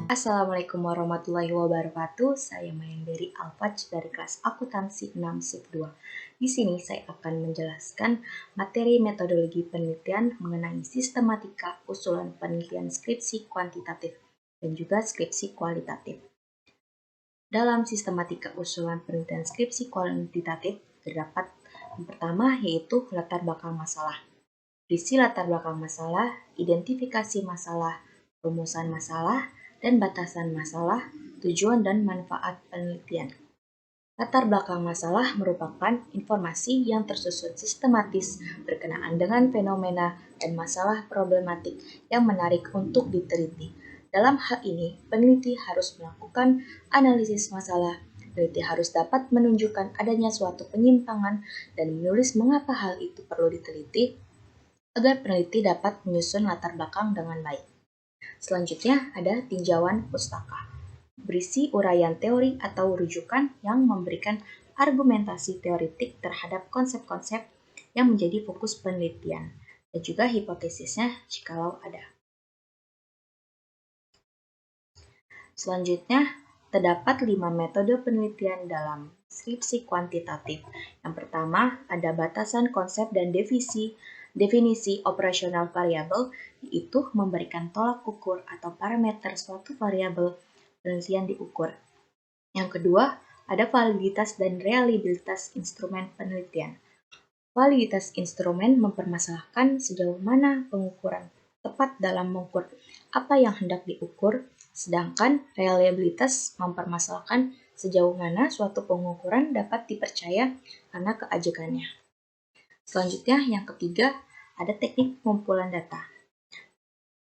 Assalamualaikum warahmatullahi wabarakatuh. Saya Mayandari Alfaj dari kelas akuntansi 6 SIP 2. Di sini saya akan menjelaskan materi metodologi penelitian mengenai sistematika usulan penelitian skripsi kuantitatif dan juga skripsi kualitatif. Dalam sistematika usulan penelitian skripsi kuantitatif terdapat yang pertama yaitu latar belakang masalah. Berisi latar belakang masalah, identifikasi masalah, rumusan masalah, dan batasan masalah, tujuan dan manfaat penelitian. Latar belakang masalah merupakan informasi yang tersusun sistematis berkenaan dengan fenomena dan masalah problematik yang menarik untuk diteliti. Dalam hal ini, peneliti harus melakukan analisis masalah. Peneliti harus dapat menunjukkan adanya suatu penyimpangan dan menulis mengapa hal itu perlu diteliti agar peneliti dapat menyusun latar belakang dengan baik. Selanjutnya ada tinjauan pustaka. Berisi uraian teori atau rujukan yang memberikan argumentasi teoritik terhadap konsep-konsep yang menjadi fokus penelitian dan juga hipotesisnya jikalau ada. Selanjutnya, terdapat 5 metode penelitian dalam skripsi kuantitatif. Yang pertama, ada batasan konsep dan definisi operasional variabel, yaitu memberikan tolak ukur atau parameter suatu variabel penelitian diukur. Yang kedua, ada validitas dan reliabilitas instrumen penelitian. Validitas instrumen mempermasalahkan sejauh mana pengukuran tepat dalam mengukur apa yang hendak diukur, sedangkan reliabilitas mempermasalahkan sejauh mana suatu pengukuran dapat dipercaya karena keajekannya. Selanjutnya, yang ketiga, ada teknik pengumpulan data.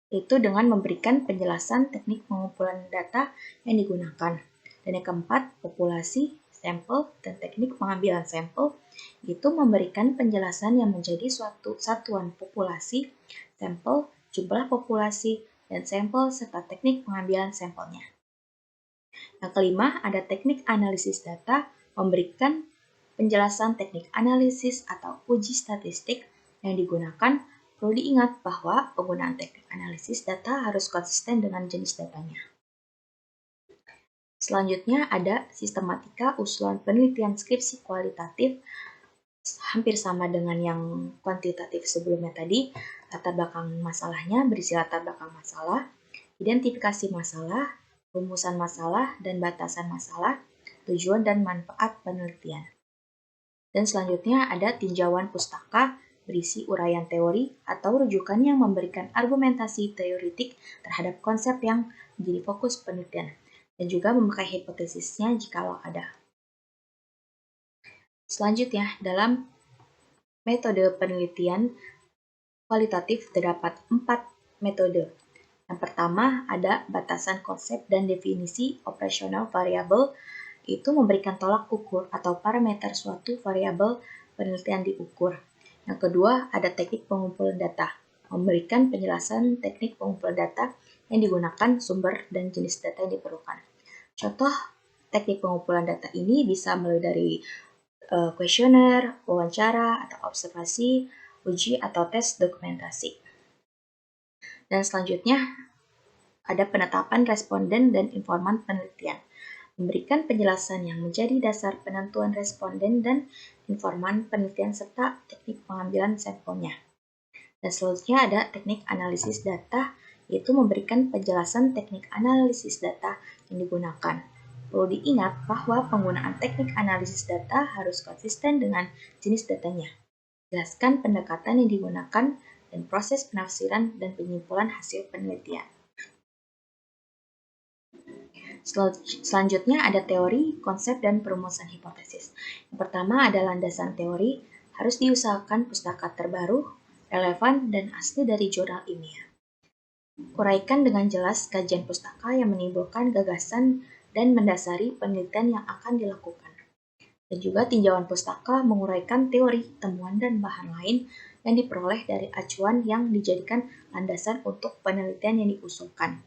Itu dengan memberikan penjelasan teknik pengumpulan data yang digunakan. Dan yang keempat, populasi, sampel, dan teknik pengambilan sampel, itu memberikan penjelasan yang menjadi suatu satuan populasi, sampel, jumlah populasi, dan sampel serta teknik pengambilan sampelnya. Yang kelima, ada teknik analisis data, memberikan penjelasan teknik analisis atau uji statistik yang digunakan. Perlu diingat bahwa penggunaan teknik analisis data harus konsisten dengan jenis datanya. Selanjutnya ada sistematika usulan penelitian skripsi kualitatif, hampir sama dengan yang kuantitatif sebelumnya tadi. Latar belakang masalahnya berisi latar belakang masalah, identifikasi masalah, rumusan masalah, dan batasan masalah, tujuan dan manfaat penelitian. Dan selanjutnya ada tinjauan pustaka, berisi uraian teori atau rujukan yang memberikan argumentasi teoritik terhadap konsep yang menjadi fokus penelitian, dan juga memakai hipotesisnya jikalau ada. Selanjutnya, dalam metode penelitian kualitatif terdapat 4 metode. Yang pertama ada batasan konsep dan definisi operasional variabel, itu memberikan tolak ukur atau parameter suatu variabel penelitian diukur. Yang kedua ada teknik pengumpulan data, memberikan penjelasan teknik pengumpulan data yang digunakan, sumber, dan jenis data yang diperlukan. Contoh teknik pengumpulan data ini bisa mulai dari kuesioner, wawancara, atau observasi, uji atau tes dokumentasi. Dan selanjutnya ada penetapan responden dan informan penelitian, memberikan penjelasan yang menjadi dasar penentuan responden dan informan penelitian serta teknik pengambilan sampelnya. Dan selanjutnya ada teknik analisis data, yaitu memberikan penjelasan teknik analisis data yang digunakan. Perlu diingat bahwa penggunaan teknik analisis data harus konsisten dengan jenis datanya. Jelaskan pendekatan yang digunakan dan proses penafsiran dan penyimpulan hasil penelitian. Selanjutnya ada teori, konsep, dan perumusan hipotesis. Yang pertama ada landasan teori, harus diusahakan pustaka terbaru, relevan, dan asli dari jurnal ilmiah. Uraikan dengan jelas kajian pustaka yang menimbulkan gagasan dan mendasari penelitian yang akan dilakukan. Dan juga tinjauan pustaka menguraikan teori, temuan, dan bahan lain yang diperoleh dari acuan yang dijadikan landasan untuk penelitian yang diusulkan.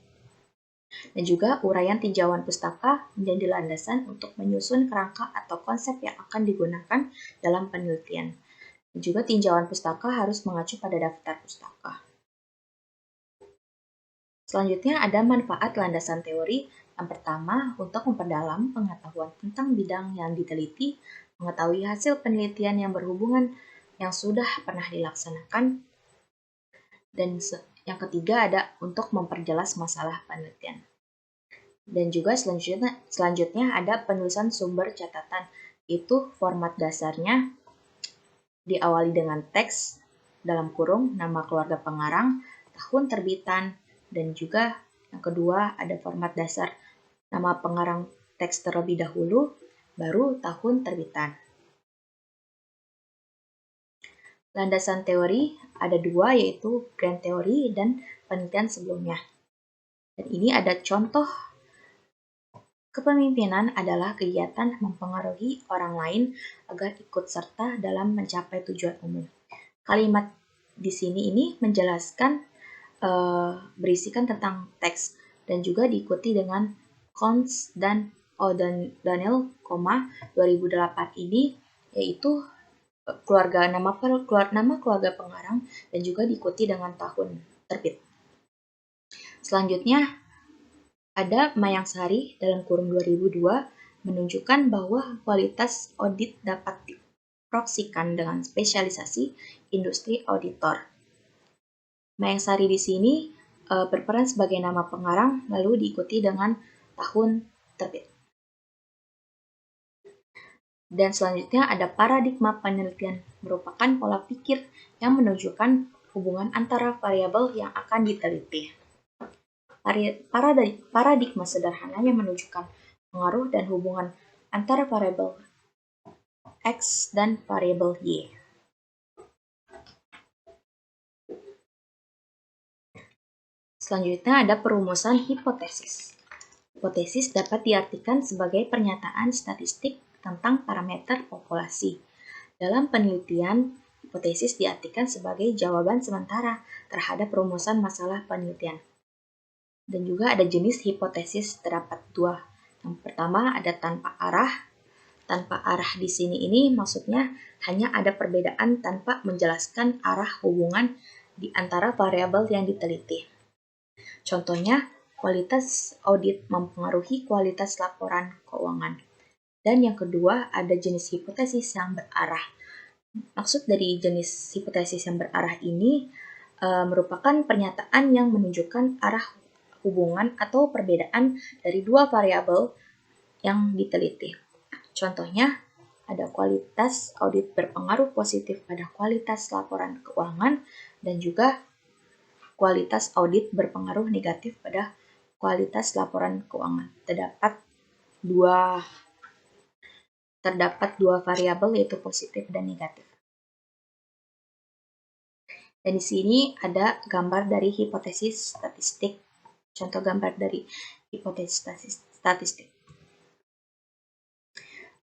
Dan juga uraian tinjauan pustaka menjadi landasan untuk menyusun kerangka atau konsep yang akan digunakan dalam penelitian. Juga tinjauan pustaka harus mengacu pada daftar pustaka. Selanjutnya ada manfaat landasan teori. Yang pertama, untuk memperdalam pengetahuan tentang bidang yang diteliti, mengetahui hasil penelitian yang berhubungan yang sudah pernah dilaksanakan, dan yang ketiga ada untuk memperjelas masalah penelitian. Dan juga selanjutnya ada penulisan sumber catatan. Itu format dasarnya diawali dengan teks dalam kurung nama keluarga pengarang, tahun terbitan, dan juga yang kedua ada format dasar nama pengarang teks terlebih dahulu, baru tahun terbitan. Landasan teori ada dua, yaitu grand teori dan penelitian sebelumnya. Dan ini ada contoh. Kepemimpinan adalah kegiatan mempengaruhi orang lain agar ikut serta dalam mencapai tujuan umum. Kalimat di sini ini menjelaskan berisikan tentang teks dan juga diikuti dengan Cons dan O'Donnell, 2008 ini, yaitu nama keluarga pengarang dan juga diikuti dengan tahun terbit. Selanjutnya ada Mayang Sari dalam kurung 2002 menunjukkan bahwa kualitas audit dapat diproksikan dengan spesialisasi industri auditor. Mayang Sari di sini berperan sebagai nama pengarang lalu diikuti dengan tahun terbit. Dan selanjutnya ada paradigma penelitian, merupakan pola pikir yang menunjukkan hubungan antara variabel yang akan diteliti. Paradigma sederhananya menunjukkan pengaruh dan hubungan antara variabel X dan variabel Y. Selanjutnya ada perumusan hipotesis. Hipotesis dapat diartikan sebagai pernyataan statistik tentang parameter populasi. Dalam penelitian, hipotesis diartikan sebagai jawaban sementara terhadap rumusan masalah penelitian. Dan juga ada jenis hipotesis, terdapat dua. Yang pertama ada tanpa arah. Tanpa arah di sini ini maksudnya hanya ada perbedaan tanpa menjelaskan arah hubungan di antara variabel yang diteliti. Contohnya, kualitas audit mempengaruhi kualitas laporan keuangan. Dan yang kedua, ada jenis hipotesis yang berarah. Maksud dari jenis hipotesis yang berarah ini merupakan pernyataan yang menunjukkan arah hubungan atau perbedaan dari dua variabel yang diteliti. Contohnya, ada kualitas audit berpengaruh positif pada kualitas laporan keuangan dan juga kualitas audit berpengaruh negatif pada kualitas laporan keuangan. Terdapat dua variabel, yaitu positif dan negatif. Dan di sini ada gambar dari hipotesis statistik. Contoh gambar dari hipotesis statistik.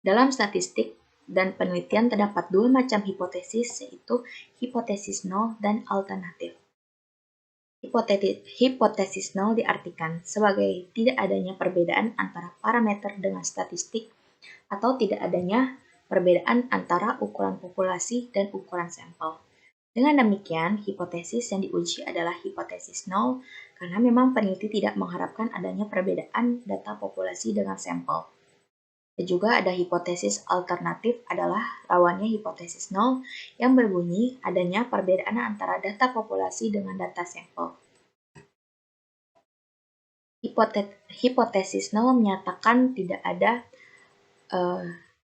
Dalam statistik dan penelitian terdapat dua macam hipotesis, yaitu hipotesis nol dan alternatif. Hipotesis nol diartikan sebagai tidak adanya perbedaan antara parameter dengan statistik atau tidak adanya perbedaan antara ukuran populasi dan ukuran sampel. Dengan demikian, hipotesis yang diuji adalah hipotesis nol karena memang peneliti tidak mengharapkan adanya perbedaan data populasi dengan sampel. Dan juga ada hipotesis alternatif adalah lawannya hipotesis nol yang berbunyi adanya perbedaan antara data populasi dengan data sampel. Hipotesis nol menyatakan tidak ada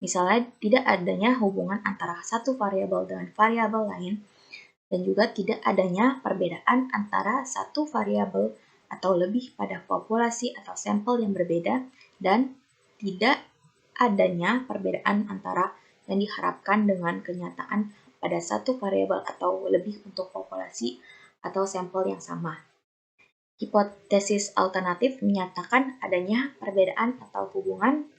misalnya tidak adanya hubungan antara satu variabel dengan variabel lain, dan juga tidak adanya perbedaan antara satu variabel atau lebih pada populasi atau sampel yang berbeda, dan tidak adanya perbedaan antara yang diharapkan dengan kenyataan pada satu variabel atau lebih untuk populasi atau sampel yang sama. Hipotesis alternatif menyatakan adanya perbedaan atau hubungan.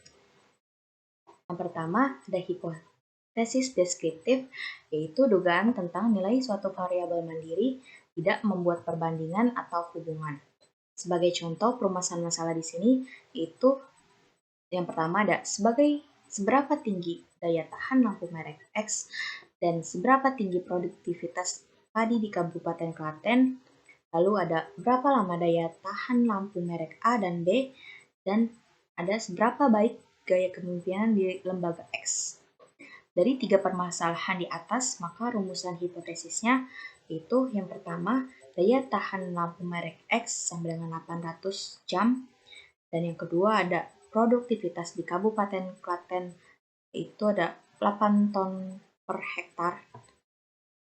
Yang pertama, ada hipotesis deskriptif, yaitu dugaan tentang nilai suatu variabel mandiri tidak membuat perbandingan atau hubungan. Sebagai contoh perumusan masalah di sini, yaitu yang pertama ada seberapa tinggi daya tahan lampu merek X dan seberapa tinggi produktivitas padi di Kabupaten Klaten, lalu ada berapa lama daya tahan lampu merek A dan B, dan ada seberapa baik gaya kepemimpinan di lembaga X. Dari 3 permasalahan di atas, maka rumusan hipotesisnya itu yang pertama, daya tahan lampu merek X sama dengan 800 jam, dan yang kedua ada produktivitas di Kabupaten Klaten itu ada 8 ton per hektar.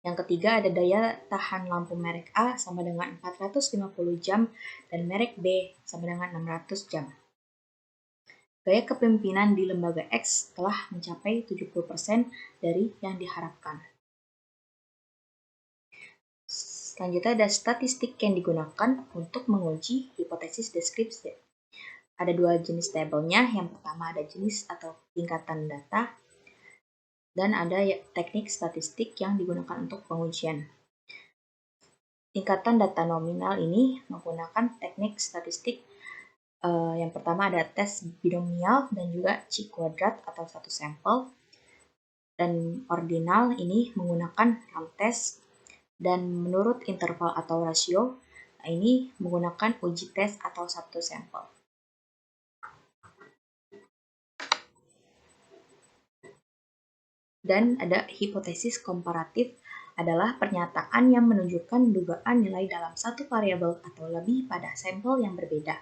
Yang ketiga ada daya tahan lampu merek A sama dengan 450 jam dan merek B sama dengan 600 jam. Gaya kepemimpinan di lembaga X telah mencapai 70% dari yang diharapkan. Selanjutnya ada statistik yang digunakan untuk menguji hipotesis deskripsi. Ada 2 jenis tabelnya, yang pertama ada jenis atau tingkatan data, dan ada teknik statistik yang digunakan untuk pengujian. Tingkatan data nominal ini menggunakan teknik statistik. Yang pertama ada tes binomial dan juga chi-kuadrat atau satu sampel. Dan ordinal ini menggunakan ram-tes. Dan menurut interval atau rasio, ini menggunakan uji tes atau satu sampel. Dan ada hipotesis komparatif adalah pernyataan yang menunjukkan dugaan nilai dalam satu variabel atau lebih pada sampel yang berbeda.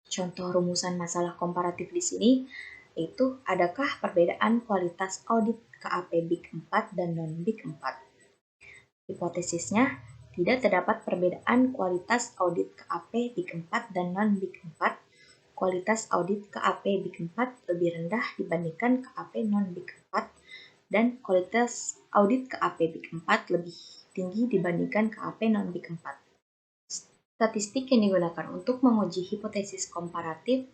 Contoh rumusan masalah komparatif di sini yaitu adakah perbedaan kualitas audit KAP BIG 4 dan non-BIG 4? Hipotesisnya, tidak terdapat perbedaan kualitas audit KAP BIG 4 dan non-BIG 4. Kualitas audit KAP BIG 4 lebih rendah dibandingkan KAP non-BIG 4 dan kualitas audit KAP BIG 4 lebih tinggi dibandingkan KAP non-BIG 4. Statistik yang digunakan untuk menguji hipotesis komparatif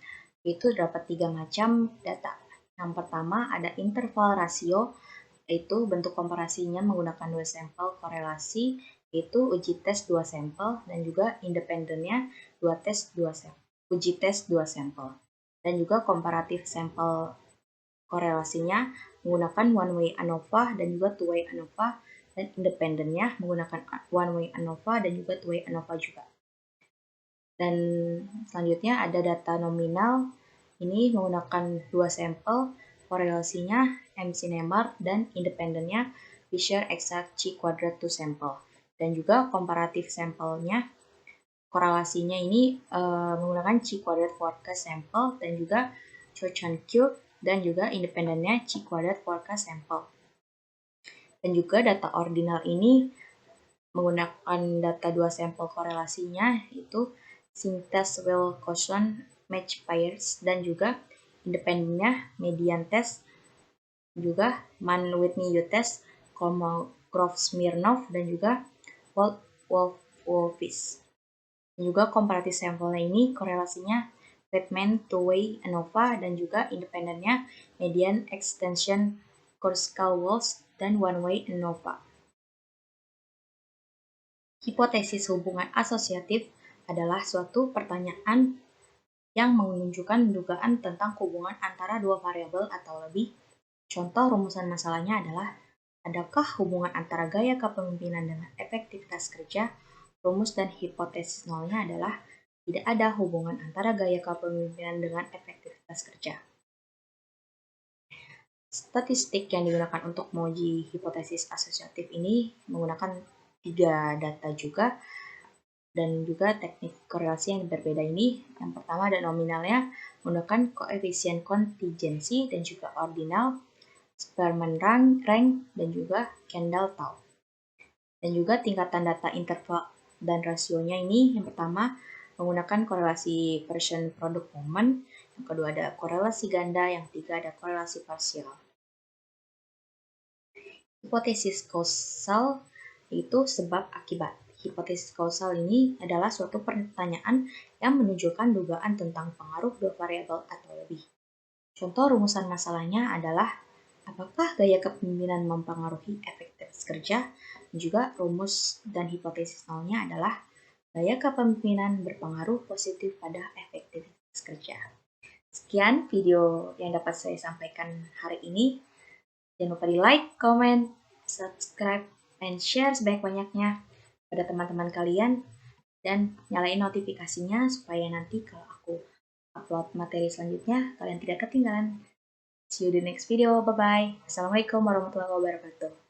itu terdapat 3 macam data. Yang pertama ada interval rasio, yaitu bentuk komparasinya menggunakan 2 sampel korelasi, yaitu uji tes 2 sampel, dan juga independennya uji tes 2 sampel. Dan juga komparatif sampel korelasinya menggunakan one-way ANOVA dan juga two-way ANOVA, dan independennya menggunakan one-way ANOVA dan juga two-way ANOVA juga. Dan selanjutnya ada data nominal, ini menggunakan 2 sampel, korelasinya MC-Nemer dan independennya Fisher exact chi-kuadrat 2 sampel. Dan juga komparatif sampelnya, korelasinya ini menggunakan chi-kuadrat forecast sampel dan juga Church cube, dan juga independennya chi-kuadrat forecast sampel. Dan juga data ordinal ini menggunakan data 2 sampel korelasinya, yaitu Sintest-Weil quotient match pairs, dan juga independennya median test, juga Mann-Whitney U-test, Kolmogorov-Smirnov, dan juga Wolff-Wolfish. Dan juga komparatif sampelnya ini korelasinya Redman two-way ANOVA dan juga independennya median extension Korsakoff-Walsh dan one-way ANOVA. Hipotesis hubungan asosiatif adalah suatu pertanyaan yang menunjukkan dugaan tentang hubungan antara dua variabel atau lebih. Contoh rumusan masalahnya adalah, adakah hubungan antara gaya kepemimpinan dengan efektivitas kerja? Rumus dan hipotesis nolnya adalah, tidak ada hubungan antara gaya kepemimpinan dengan efektivitas kerja. Statistik yang digunakan untuk menguji hipotesis asosiatif ini menggunakan 3 data juga, dan juga teknik korelasi yang berbeda ini. Yang pertama ada nominalnya menggunakan koefisien kontingensi dan juga ordinal, Spearman rank, dan juga Kendall-Tau. Dan juga tingkatan data interval dan rasionya ini, yang pertama menggunakan korelasi Pearson product moment, yang kedua ada korelasi ganda, yang ketiga ada korelasi parsial. Hipotesis kausal itu sebab akibat. Hipotesis kausal ini adalah suatu pertanyaan yang menunjukkan dugaan tentang pengaruh dua variabel atau lebih. Contoh rumusan masalahnya adalah, apakah gaya kepemimpinan mempengaruhi efektivitas kerja? Dan juga rumus dan hipotesis nolnya adalah, gaya kepemimpinan berpengaruh positif pada efektivitas kerja. Sekian video yang dapat saya sampaikan hari ini. Jangan lupa di like, comment, subscribe, and share sebanyak-banyaknya pada teman-teman kalian, dan nyalain notifikasinya supaya nanti kalau aku upload materi selanjutnya, kalian tidak ketinggalan. See you di next video, bye-bye. Assalamualaikum warahmatullahi wabarakatuh.